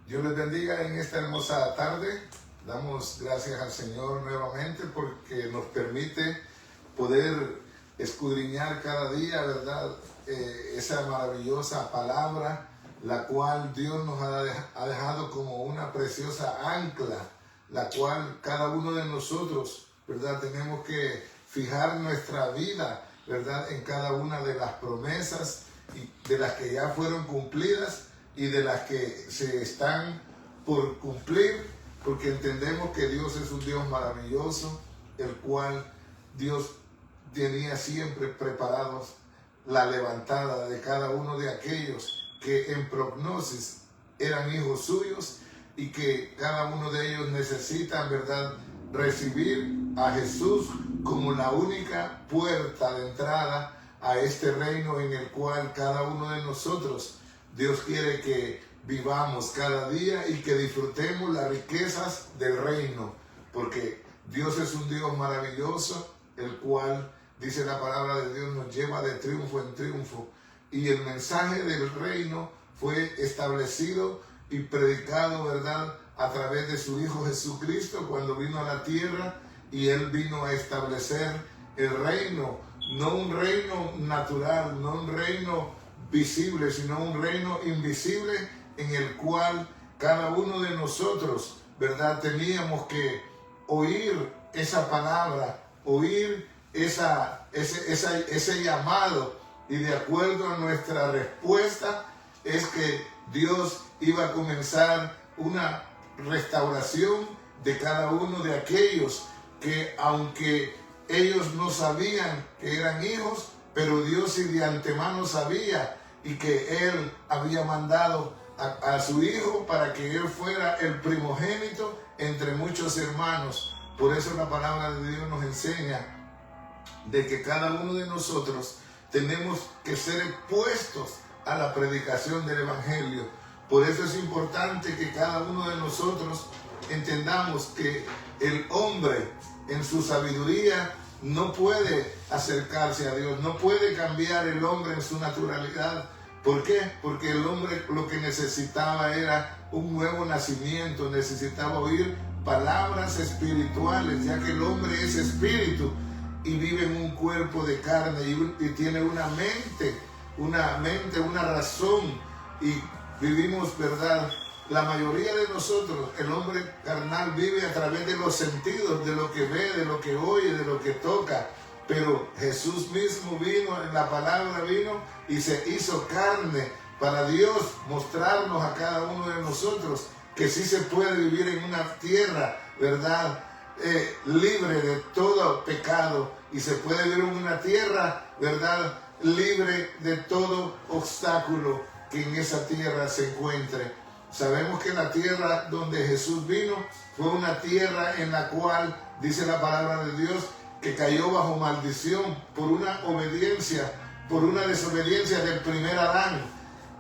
Dios les bendiga en esta hermosa tarde. Damos gracias al Señor nuevamente porque nos permite poder escudriñar cada día, ¿verdad? Esa maravillosa palabra, la cual Dios nos ha dejado como una preciosa ancla, la cual cada uno de nosotros, ¿verdad? Tenemos que fijar nuestra vida, ¿verdad? En cada una de las promesas y de las que ya fueron cumplidas y de las que se están por cumplir, porque entendemos que Dios es un Dios maravilloso, el cual Dios tenía siempre preparados la levantada de cada uno de aquellos que en prognosis eran hijos suyos y que cada uno de ellos necesitan, ¿verdad?, recibir a Jesús como la única puerta de entrada a este reino en el cual cada uno de nosotros, Dios quiere que vivamos cada día y que disfrutemos las riquezas del reino, porque Dios es un Dios maravilloso, el cual, dice la palabra de Dios, nos lleva de triunfo en triunfo. Y el mensaje del reino fue establecido y predicado, ¿verdad?, a través de su Hijo Jesucristo cuando vino a la tierra, y Él vino a establecer el reino, no un reino natural, no un reino visible, sino un reino invisible en el cual cada uno de nosotros, ¿verdad?, teníamos que oír esa palabra, oír ese llamado, y de acuerdo a nuestra respuesta es que Dios iba a comenzar una restauración de cada uno de aquellos que, aunque ellos no sabían que eran hijos, pero Dios sí de antemano sabía, y que Él había mandado a su Hijo para que Él fuera el primogénito entre muchos hermanos. Por eso la palabra de Dios nos enseña de que cada uno de nosotros tenemos que ser expuestos a la predicación del Evangelio. Por eso es importante que cada uno de nosotros entendamos que el hombre en su sabiduría no puede acercarse a Dios, no puede cambiar el hombre en su naturalidad. ¿Por qué? Porque el hombre lo que necesitaba era un nuevo nacimiento, necesitaba oír palabras espirituales, ya que el hombre es espíritu y vive en un cuerpo de carne y tiene una mente, una razón, y vivimos, ¿verdad? La mayoría de nosotros, el hombre carnal vive a través de los sentidos, de lo que ve, de lo que oye, de lo que toca. Pero Jesús mismo vino, en la palabra vino y se hizo carne para Dios mostrarnos a cada uno de nosotros que sí se puede vivir en una tierra, ¿verdad?, libre de todo pecado, y se puede vivir en una tierra, ¿verdad?, libre de todo obstáculo que en esa tierra se encuentre. Sabemos que la tierra donde Jesús vino fue una tierra en la cual, dice la palabra de Dios, que cayó bajo maldición por una obediencia, por una desobediencia del primer Adán.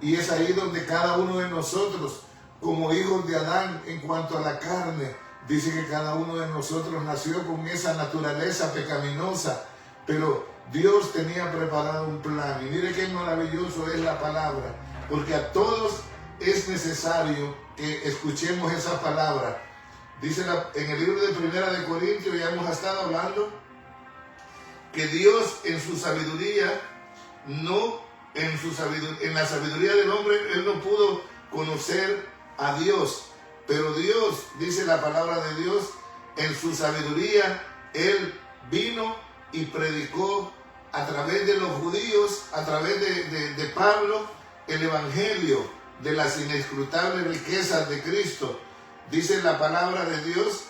Y es ahí donde cada uno de nosotros, como hijos de Adán en cuanto a la carne, dice que cada uno de nosotros nació con esa naturaleza pecaminosa, pero Dios tenía preparado un plan. Y mire qué maravilloso es la palabra, porque a todos es necesario que escuchemos esa palabra. Dice en el libro de Primera de Corintios, ya hemos estado hablando, que Dios en su sabiduría, en la sabiduría del hombre, Él no pudo conocer a Dios. Pero Dios, dice la palabra de Dios, en su sabiduría, Él vino y predicó a través de los judíos, a través de Pablo, el Evangelio de las inescrutables riquezas de Cristo. Dice la palabra de Dios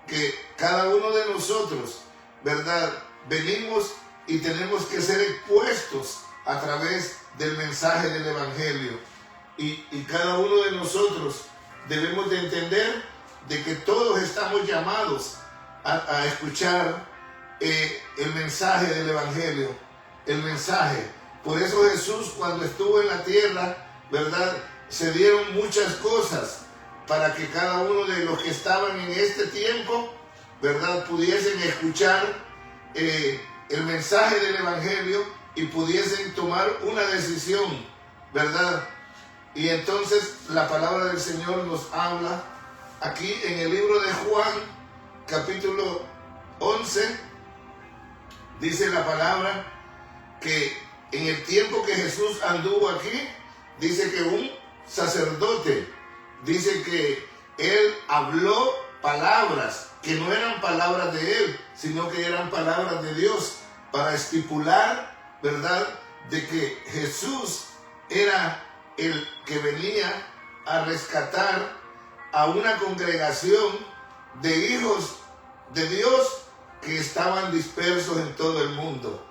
que cada uno de nosotros, ¿verdad?, venimos y tenemos que ser expuestos a través del mensaje del Evangelio. Y cada uno de nosotros debemos de entender de que todos estamos llamados a escuchar el mensaje del Evangelio, el mensaje. Por eso Jesús, cuando estuvo en la tierra, ¿verdad?, se dieron muchas cosas para que cada uno de los que estaban en este tiempo, ¿verdad?, pudiesen escuchar el mensaje del Evangelio y pudiesen tomar una decisión, ¿verdad?, Y entonces la palabra del Señor nos habla aquí en el libro de Juan, capítulo 11, dice la palabra que en el tiempo que Jesús anduvo aquí, dice que un sacerdote, dice que él habló palabras que no eran palabras de él, sino que eran palabras de Dios, para estipular, ¿verdad?, de que Jesús era el que venía a rescatar a una congregación de hijos de Dios que estaban dispersos en todo el mundo.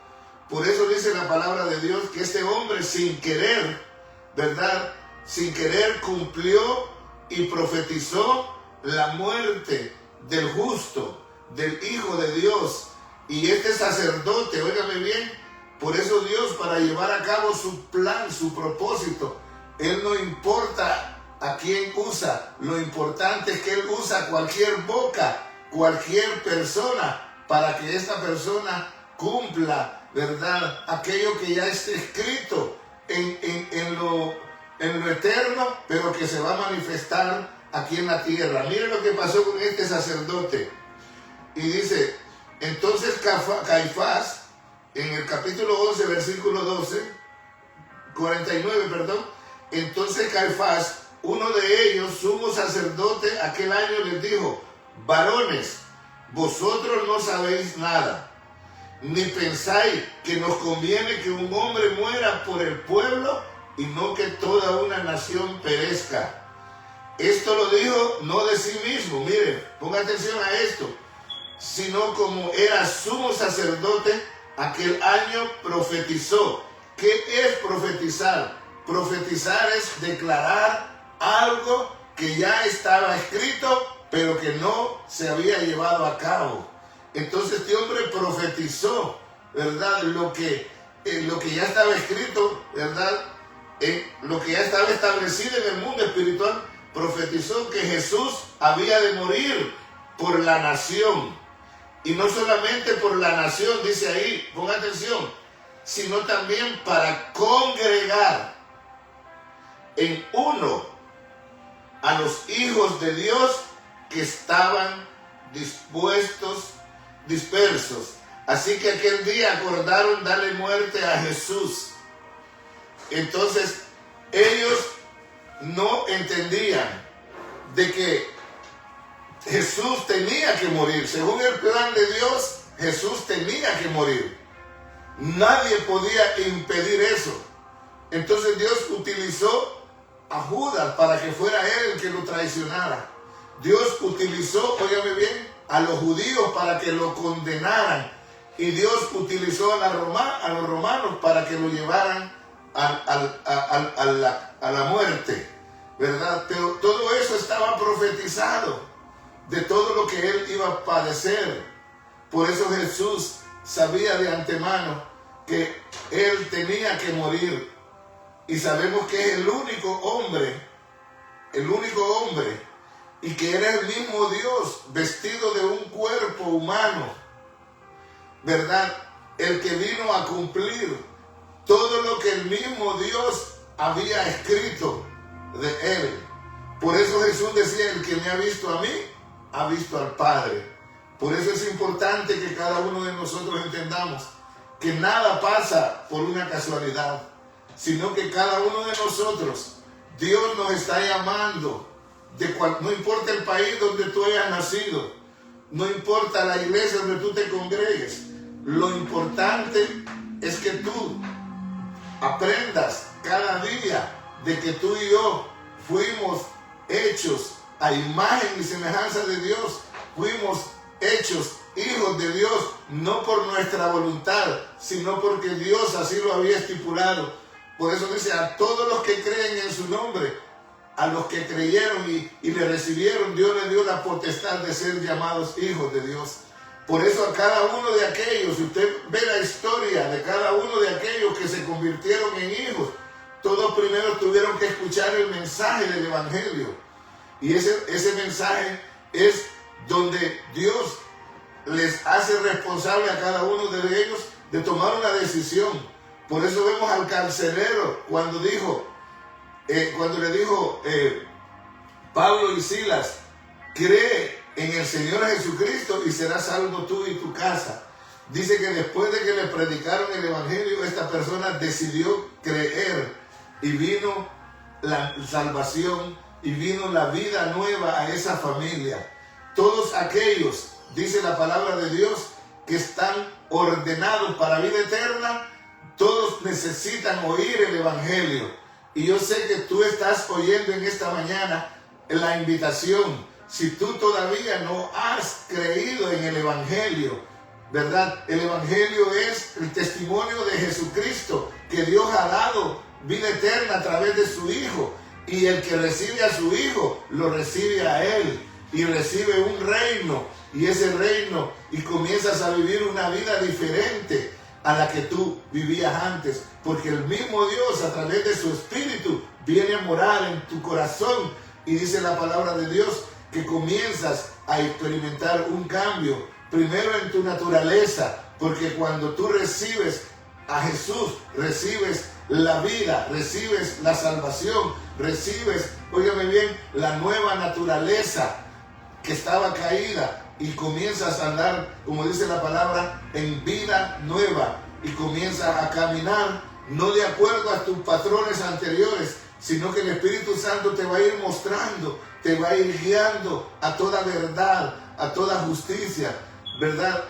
Por eso dice la palabra de Dios que este hombre sin querer, ¿verdad?, sin querer cumplió y profetizó la muerte del justo, del Hijo de Dios. Y este sacerdote, óigame bien, por eso Dios, para llevar a cabo su plan, su propósito, Él no importa a quién usa, lo importante es que Él usa cualquier boca, cualquier persona, para que esta persona cumpla, ¿verdad?, aquello que ya está escrito en lo eterno, pero que se va a manifestar aquí en la tierra. Miren lo que pasó con este sacerdote. Y dice, entonces Caifás, en el capítulo 11, versículo 49, entonces Caifás, uno de ellos, sumo sacerdote, aquel año les dijo: varones, vosotros no sabéis nada, ni pensáis que nos conviene que un hombre muera por el pueblo y no que toda una nación perezca. Esto lo dijo no de sí mismo, miren, ponga atención a esto, sino como era sumo sacerdote, aquel año profetizó. ¿Qué es profetizar? Profetizar es declarar algo que ya estaba escrito, pero que no se había llevado a cabo. Entonces este hombre profetizó, ¿verdad?, lo que ya estaba escrito, ¿verdad?, lo que ya estaba establecido en el mundo espiritual. Profetizó que Jesús había de morir por la nación. Y no solamente por la nación, dice ahí, ponga atención, sino también para congregar en uno a los hijos de Dios que estaban dispersos. Así que aquel día acordaron darle muerte a Jesús. Entonces, ellos no entendían de que Jesús tenía que morir. Según el plan de Dios, Jesús tenía que morir. Nadie podía impedir eso. Entonces Dios utilizó a Judas para que fuera él el que lo traicionara. Dios utilizó, óigame bien, a los judíos para que lo condenaran. Y Dios utilizó a los romanos para que lo llevaran a la muerte, ¿verdad? Pero todo eso estaba profetizado, de todo lo que él iba a padecer. Por eso Jesús sabía de antemano que él tenía que morir. Y sabemos que es el único hombre, y que era el mismo Dios vestido de un cuerpo humano, ¿verdad?, el que vino a cumplir todo lo que el mismo Dios había escrito de él. Por eso Jesús decía: el que me ha visto a mí, ha visto al Padre. Por eso es importante que cada uno de nosotros entendamos que nada pasa por una casualidad, sino que cada uno de nosotros, Dios nos está llamando. No importa el país donde tú hayas nacido, no importa la iglesia donde tú te congregues, lo importante es que tú aprendas cada día de que tú y yo fuimos hechos a imagen y semejanza de Dios. Fuimos hechos hijos de Dios, no por nuestra voluntad, sino porque Dios así lo había estipulado. Por eso dice: a todos los que creen en su nombre, a los que creyeron y le recibieron, Dios le dio la potestad de ser llamados hijos de Dios. Por eso a cada uno de aquellos, si usted ve la historia de cada uno de aquellos que se convirtieron en hijos, todos primero tuvieron que escuchar el mensaje del Evangelio. Y ese mensaje es donde Dios les hace responsable a cada uno de ellos de tomar una decisión. Por eso vemos al carcelero cuando dijo: cuando le dijo Pablo y Silas, cree en el Señor Jesucristo y serás salvo tú y tu casa. Dice que después de que le predicaron el evangelio, esta persona decidió creer y vino la salvación y vino la vida nueva a esa familia. Todos aquellos, dice la palabra de Dios, que están ordenados para vida eterna, todos necesitan oír el evangelio. Y yo sé que tú estás oyendo en esta mañana la invitación. Si tú todavía no has creído en el evangelio, ¿verdad? El evangelio es el testimonio de Jesucristo, que Dios ha dado vida eterna a través de su Hijo. Y el que recibe a su Hijo, lo recibe a Él. Y recibe un reino. Y ese reino, y comienzas a vivir una vida diferente a la que tú vivías antes. Porque el mismo Dios, a través de su Espíritu, viene a morar en tu corazón. Y dice la palabra de Dios que comienzas a experimentar un cambio. Primero en tu naturaleza, porque cuando tú recibes a Jesús, recibes la vida, recibes la salvación, recibes, óigame bien, la nueva naturaleza que estaba caída y comienzas a andar, como dice la palabra, en vida nueva y comienzas a caminar no de acuerdo a tus patrones anteriores, sino que el Espíritu Santo te va a ir mostrando, te va a ir guiando a toda verdad, a toda justicia, ¿verdad?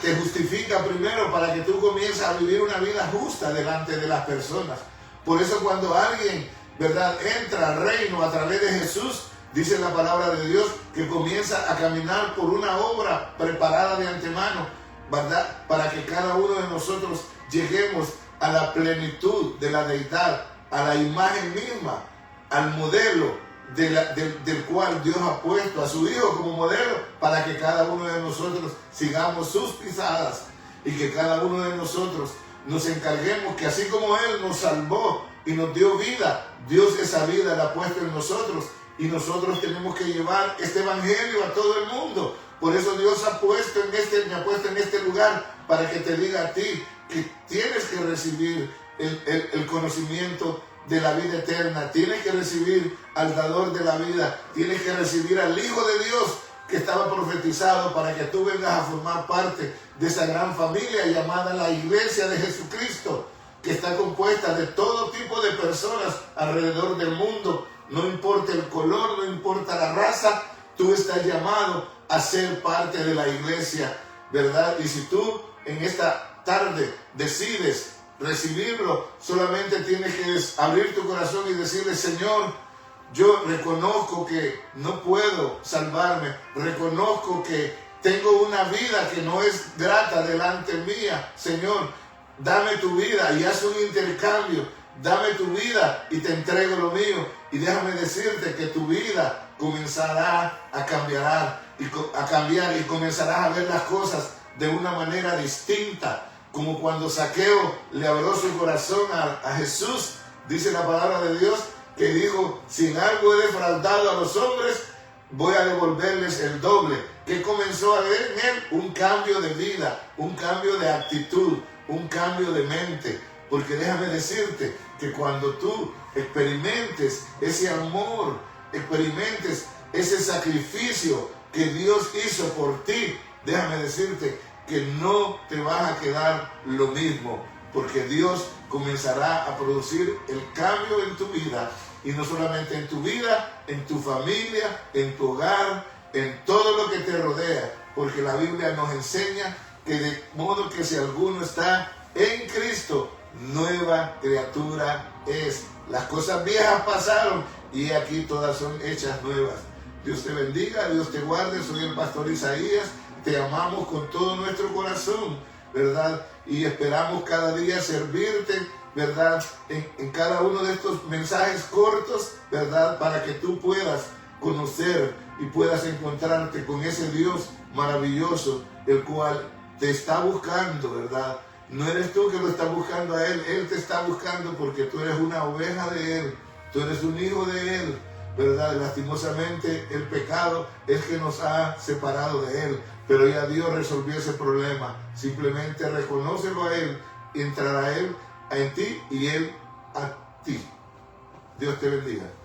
Te justifica primero para que tú comiences a vivir una vida justa delante de las personas. Por eso cuando alguien, ¿verdad?, entra al reino a través de Jesús, dice la palabra de Dios que comienza a caminar por una obra preparada de antemano, ¿verdad?, para que cada uno de nosotros lleguemos a la plenitud de la deidad, a la imagen misma, al modelo del cual Dios ha puesto a su Hijo como modelo, para que cada uno de nosotros sigamos sus pisadas y que cada uno de nosotros nos encarguemos que así como Él nos salvó y nos dio vida, Dios esa vida la ha puesto en nosotros y nosotros tenemos que llevar este evangelio a todo el mundo. Por eso Dios me ha puesto en este lugar para que te diga a ti que tienes que recibir el conocimiento de la vida eterna, tienes que recibir al dador de la vida, tienes que recibir al Hijo de Dios que estaba profetizado para que tú vengas a formar parte de esa gran familia llamada la Iglesia de Jesucristo, que está compuesta de todo tipo de personas alrededor del mundo. No importa el color, no importa la raza, tú estás llamado a ser parte de la iglesia, ¿verdad? Y si tú en esta tarde decides recibirlo, solamente tienes que abrir tu corazón y decirle: Señor, yo reconozco que no puedo salvarme, reconozco que tengo una vida que no es grata delante mía. Señor, dame tu vida y haz un intercambio, dame tu vida y te entrego lo mío. Y déjame decirte que tu vida comenzará a cambiar y comenzarás a ver las cosas de una manera distinta. Como cuando Zaqueo le abrió su corazón a Jesús, dice la palabra de Dios, que dijo: si en algo he defraudado a los hombres, voy a devolverles el doble. Que comenzó a ver en él un cambio de vida, un cambio de actitud, un cambio de mente. Porque déjame decirte que cuando tú experimentes ese amor, experimentes ese sacrificio que Dios hizo por ti, déjame decirte que no te vas a quedar lo mismo, porque Dios comenzará a producir el cambio en tu vida, y no solamente en tu vida, en tu familia, en tu hogar, en todo lo que te rodea, porque la Biblia nos enseña que de modo que si alguno está en Cristo, nueva criatura es. Las cosas viejas pasaron y aquí todas son hechas nuevas. Dios te bendiga, Dios te guarde. Soy el pastor Isaías. Te amamos con todo nuestro corazón, ¿verdad? Y esperamos cada día servirte, ¿verdad? En cada uno de estos mensajes cortos, ¿verdad? Para que tú puedas conocer y puedas encontrarte con ese Dios maravilloso, el cual te está buscando, ¿verdad? No eres tú que lo estás buscando a Él, Él te está buscando porque tú eres una oveja de Él, tú eres un hijo de Él, ¿verdad? Lastimosamente el pecado es que nos ha separado de Él, pero ya Dios resolvió ese problema. Simplemente reconócelo a Él, entrará Él en ti y Él a ti. Dios te bendiga.